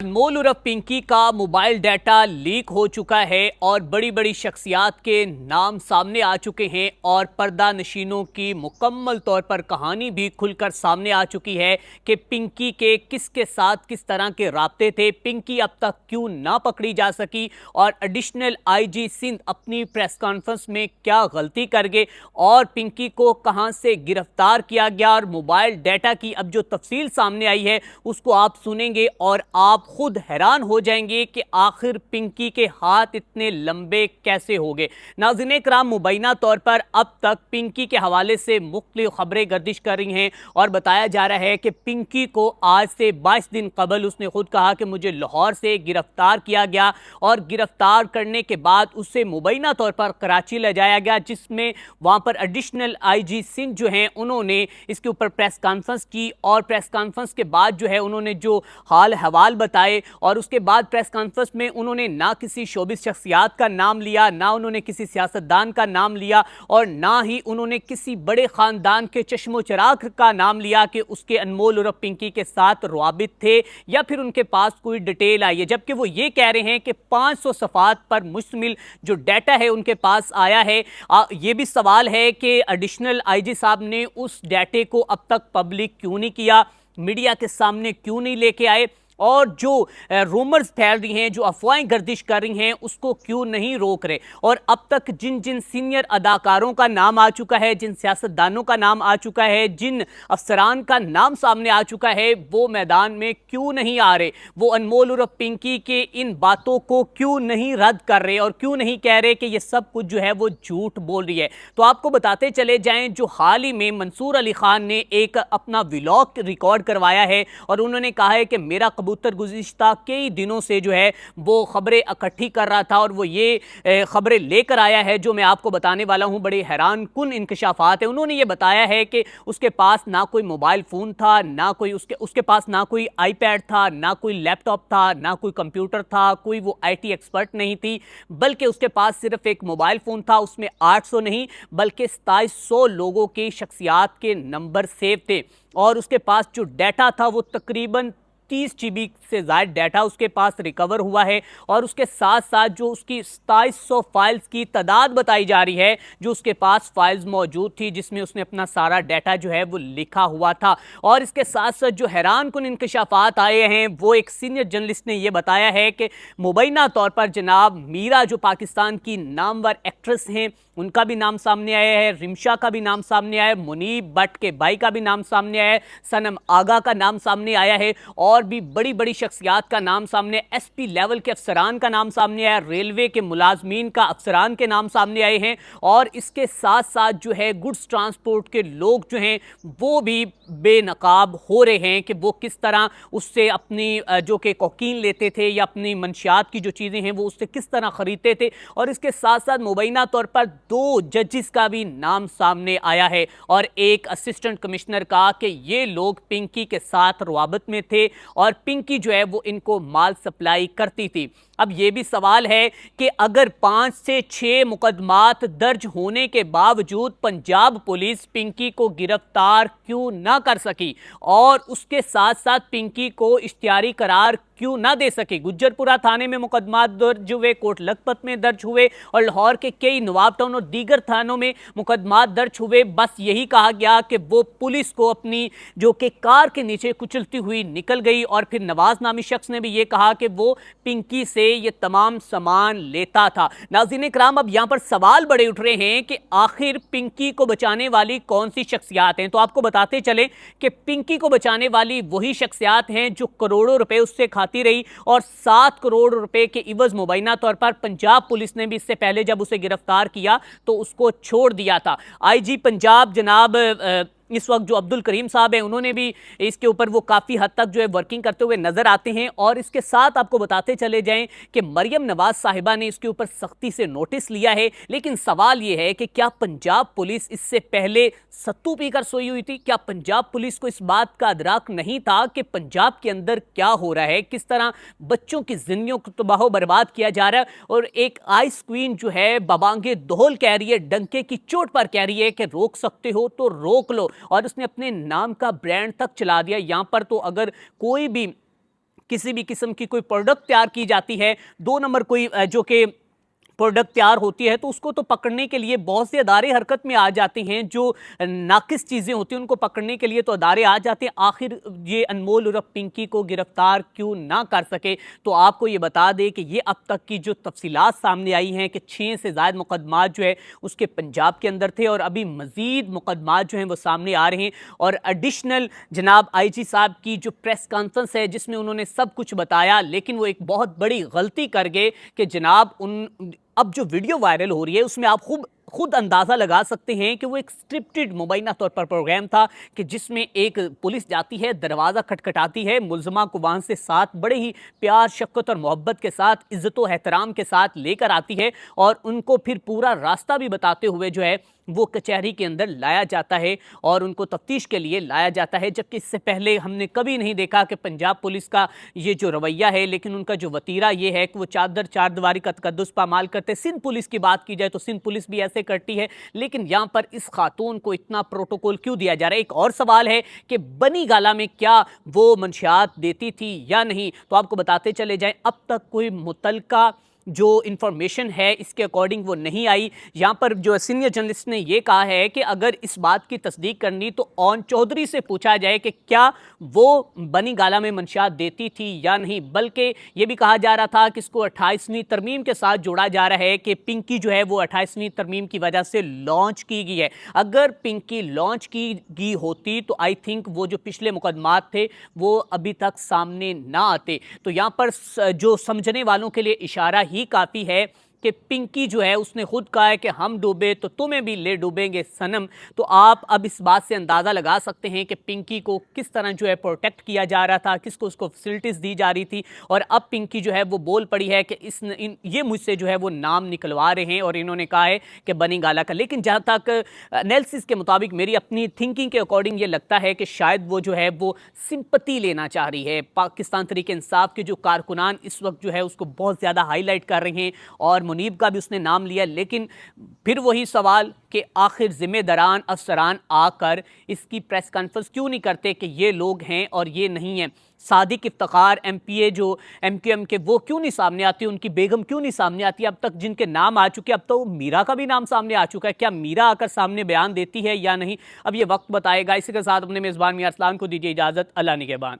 अनमोल उर्फ पिंकी का mobile data leak हो चुका है और बड़ी बड़ी शख्सियात के नाम सामने आ चुके हैं और पर्दा नशीनों की मुकम्मल तौर पर कहानी भी खुलकर सामने आ चुकी है कि पिंकी के किसके साथ किस तरह के राब्ते थे, पिंकी अब तक क्यों ना पकड़ी जा सकी और एडिशनल आईजी सिंध अपनी प्रेस कॉन्फ्रेंस में क्या गलती कर गए और पिंकी को कहां से गिरफ्तार किया गया और मोबाइल डाटा की अब जो तफसील सामने आई है उसको आप सुनेंगे और आप खुद हैरान हो जाएंगे कि आखिर पिंकी के हाथ इतने लंबे कैसे हो गए। नाज़रीन इकराम, मुबैना तौर पर अब तक पिंकी के हवाले से मुख्तलिफ खबरें गर्दिश कर रही हैं और बताया जा रहा है कि पिंकी को आज से 22 दिन कबल उसने खुद कहा कि मुझे लाहौर से गिरफ्तार किया गया और गिरफ्तार करने के बाद उसे मुबैना तौर पर कराची ले जाया गया, जिसमें वहां पर एडिशनल आईजी सिंध जो हैं उन्होंने इसके ऊपर प्रेस कॉन्फ्रेंस की और प्रेस कॉन्फ्रेंस के बाद जो है उन्होंने जो हाल हवाल बताए और उसके बाद प्रेस कॉन्फ्रेंस में उन्होंने ना किसी शोबिस शख्सियात का नाम लिया, ना उन्होंने किसी सियासतदान का नाम लिया और ना ही उन्होंने किसी बड़े खानदान के चश्मो चिराग का नाम लिया कि उसके अनमोल उर्फ पिंकी के साथ रवाबित थे या फिर उनके पास कोई डिटेल आई है। जबकि वो ये कह रहे हैं कि 500 सफ़ात पर मुश्तमिल जो डाटा है उनके पास आया है। ये भी सवाल है कि एडिशनल आईजी साहब ने उस डाटे को अब तक पब्लिक क्यों नहीं किया, मीडिया के सामने क्यों नहीं लेके आए और जो रूमर्स फैल रही हैं, जो अफवाहें गर्दिश कर रही हैं उसको क्यों नहीं रोक रहे। और अब तक जिन जिन सीनियर अदाकारों का नाम आ चुका है, जिन सियासतदानों का नाम आ चुका है, जिन अफसरान का नाम सामने आ चुका है, वो मैदान में क्यों नहीं आ रहे, वो अनमोल उर्फ पिंकी के इन बातों को क्यों नहीं रद्द कर रहे और क्यों नहीं कह रहे कि ये सब कुछ जो है वो झूठ बोल रही है। तो आपको बताते चले जाएं, जो हाल ही में मंसूर अली खान ने एक अपना व्लॉग रिकॉर्ड करवाया है और उन्होंने कहा है कि मेरा कबूतर गुज़िश्ता कई दिनों से जो है वो खबरें इकट्ठी कर रहा था और वो ये खबरें लेकर आया है जो मैं आपको बताने वाला हूं। बड़े हैरान कुन इंकशाफात है। उन्होंने ये बताया है कि उसके पास ना कोई मोबाइल फ़ोन था, ना कोई उसके पास ना कोई आईपैड था, ना कोई लैपटॉप था, ना कोई कंप्यूटर था, कोई वो आईटी एक्सपर्ट नहीं थी, बल्कि उसके पास सिर्फ एक मोबाइल फ़ोन था। उसमें 800 नहीं बल्कि 2700 लोगों की शख्सियात के नंबर सेव थे और उसके पास जो डाटा था वो तकरीबन 30 GB से ज़्यादा डाटा उसके पास रिकवर हुआ है और उसके साथ साथ जो उसकी 2700 फाइल्स की तादाद बताई जा रही है जो उसके पास फाइल्स मौजूद थी, जिसमें उसने अपना सारा डाटा जो है वो लिखा हुआ था। और इसके साथ साथ जो हैरान कुन इंकशाफात आए हैं वो एक सीनियर जर्नलिस्ट ने यह बताया है कि मुबैना तौर पर जनाब मीरा जो पाकिस्तान की नामवर एक्ट्रेस हैं उनका भी नाम सामने आया है, रिमशा का भी नाम सामने आया है, मुनीब भट्ट के भाई का भी नाम सामने आया है, सनम आगा का नाम सामने आया है और भी बड़ी बड़ी शख्सियात का नाम सामने, एसपी लेवल के अफसरान का नाम सामने आया, रेलवे के मुलाजमीन का अफसरान के नाम सामने आए हैं और इसके साथ साथ जो है गुड्स ट्रांसपोर्ट के लोग जो हैं वो भी बेनकाब हो रहे हैं कि वो किस तरह उससे अपनी जो कि कोकीन लेते थे या अपनी मंशियात की जो चीज़ें हैं वो उससे किस तरह ख़रीदते थे। और इसके साथ साथ मुबैना तौर पर 2 जजेस का भी नाम सामने आया है और एक असिस्टेंट कमिश्नर का कि ये लोग पिंकी के साथ रवाबत में थे और पिंकी जो है वो इनको माल सप्लाई करती थी। अब ये भी सवाल है कि अगर 5 से 6 मुकदमात दर्ज होने के बावजूद पंजाब पुलिस पिंकी को गिरफ्तार क्यों ना कर सकी और उसके साथ साथ पिंकी को इश्तियारी करार क्यों ना दे सके। गुज्जरपुरा थाने में मुकदमात दर्ज हुए, कोट लखपत में दर्ज हुए और लाहौर के कई नवाब टाउन और दीगर थानों में मुकदमात दर्ज हुए। बस यही कहा गया कि वो पुलिस को अपनी जो कि कार के नीचे कुचलती हुई निकल गई और फिर नवाज नामी शख्स ने भी ये कहा कि वो पिंकी से ये तमाम सामान लेता था। नाज़रीन इकराम, अब यहाँ पर सवाल बड़े उठ रहे हैं कि आखिर पिंकी को बचाने वाली कौन सी शख्सियात हैं। तो आपको बताते चले कि पिंकी को बचाने वाली वही शख्सियात हैं जो करोड़ों रुपए उससे खाती रही और 7 करोड़ रुपए के इवज मुबैना तौर पर पंजाब पुलिस ने भी इससे पहले जब उसे गिरफ्तार किया तो उसको छोड़ दिया था। आईजी पंजाब जनाब इस वक्त जो अब्दुल करीम साहब हैं उन्होंने भी इसके ऊपर वो काफ़ी हद तक जो है वर्किंग करते हुए नज़र आते हैं। और इसके साथ आपको बताते चले जाएं कि मरियम नवाज साहिबा ने इसके ऊपर सख्ती से नोटिस लिया है। लेकिन सवाल ये है कि क्या पंजाब पुलिस इससे पहले सत्तू पीकर सोई हुई थी? क्या पंजाब पुलिस को इस बात का अदराक नहीं था कि पंजाब के अंदर क्या हो रहा है, किस तरह बच्चों की जिंदगियों को तबाह बर्बाद किया जा रहा है? और एक आइस क्वीन जो है बबांगे दोहल कह रही है, डंके की चोट पर कह रही है कि रोक सकते हो तो रोक लो और उसने अपने नाम का ब्रांड तक चला दिया। यहां पर तो अगर कोई भी किसी भी किस्म की कोई प्रोडक्ट तैयार की जाती है, 2 नंबर कोई जो कि प्रोडक्ट तैयार होती है, तो उसको तो पकड़ने के लिए बहुत से अदारे हरकत में आ जाते हैं। जो नाकिस चीज़ें होती हैं उनको पकड़ने के लिए तो अदारे आ जाते हैं। आखिर ये अनमोल उर्फ पिंकी को गिरफ्तार क्यों ना कर सके? तो आपको ये बता दें कि ये अब तक की जो तफसीलात सामने आई हैं कि 6 से ज़ायद मुकदमात जो है उसके पंजाब के अंदर थे और अभी मज़ीद मुकदमात जो हैं वो सामने आ रहे हैं। और एडिशनल जनाब IG साहब की जो प्रेस कॉन्फ्रेंस है जिसमें उन्होंने सब कुछ बताया, लेकिन वो एक बहुत बड़ी गलती कर गए कि जनाब उन अब जो वीडियो वायरल हो रही है उसमें आप खुद अंदाज़ा लगा सकते हैं कि वो एक स्क्रिप्टेड मुबैना तौर पर प्रोग्राम था कि जिसमें एक पुलिस जाती है, दरवाज़ा खटखटाती है, मुलज़मा को वहाँ से साथ बड़े ही प्यार, शफ़क़त और मोहब्बत के साथ, इज़्ज़त व एहतराम के साथ लेकर आती है और उनको फिर पूरा रास्ता भी बताते हुए जो है वो कचहरी के अंदर लाया जाता है और उनको तफ्तीश के लिए लाया जाता है। जबकि इससे पहले हमने कभी नहीं देखा कि पंजाब पुलिस का ये जो रवैया है, लेकिन उनका जो वतीरा ये है कि वो चारदीवारी का तकद्दुस पामाल करते। सिंध पुलिस की बात की जाए तो सिंध पुलिस भी ऐसे करती है, लेकिन यहाँ पर इस खातून को इतना प्रोटोकॉल क्यों दिया जा रहा है? एक और सवाल है कि बनी गाला में क्या वो मंशियात देती थी या नहीं? तो आपको बताते चले जाएं, अब तक कोई मुतलका जो इंफॉर्मेशन है इसके अकॉर्डिंग वो नहीं आई। यहाँ पर जो सीनियर जर्नलिस्ट ने ये कहा है कि अगर इस बात की तस्दीक करनी तो ओन चौधरी से पूछा जाए कि क्या वो बनी गाला में मंशियात देती थी या नहीं। बल्कि ये भी कहा जा रहा था कि इसको 28वीं तरमीम के साथ जोड़ा जा रहा है कि पिंकी जो है वो 28वीं तरमीम की वजह से लॉन्च की गई है। अगर पिंकी लॉन्च की गई होती तो आई थिंक वो जो पिछले मुकदमात थे वो अभी तक सामने ना आते। तो यहाँ पर जो समझने वालों के लिए इशारा ही काफ़ी है कि पिंकी जो है उसने खुद कहा है कि हम डूबे तो तुम्हें भी ले डूबेंगे सनम। तो आप अब इस बात से अंदाज़ा लगा सकते हैं कि पिंकी को किस तरह जो है प्रोटेक्ट किया जा रहा था, किसको उसको फैसिलिटीज़ दी जा रही थी। और अब पिंकी जो है वो बोल पड़ी है कि ये मुझसे जो है वो नाम निकलवा रहे हैं और इन्होंने कहा है कि बनी गाला का। लेकिन जहाँ तक एनालिसिस के मुताबिक मेरी अपनी थिंकिंग के अकॉर्डिंग ये लगता है कि शायद वो जो है वो सिंपति लेना चाह रही है। पाकिस्तान तहरीक इंसाफ के जो कारकुनान इस वक्त जो है उसको बहुत ज़्यादा हाईलाइट कर रहे हैं और मुनीब का भी उसने नाम लिया। लेकिन फिर वही सवाल कि आखिर जिम्मेदारान अफसरान आकर इसकी प्रेस कॉन्फ्रेंस क्यों नहीं करते कि ये लोग हैं और ये नहीं हैं। सादिक इफ्तिखार MPA जो MQM के वो क्यों नहीं सामने आती, उनकी बेगम क्यों नहीं सामने आती? अब तक जिनके नाम आ चुके, अब तो मीरा का भी नाम सामने आ चुका है। क्या मीरा आकर सामने बयान देती है या नहीं? अब ये वक्त बताएगा। इसी के साथ अपने मेज़बान मियां अरसलान को दीजिए इजाज़त। अल्लाह निगहबान।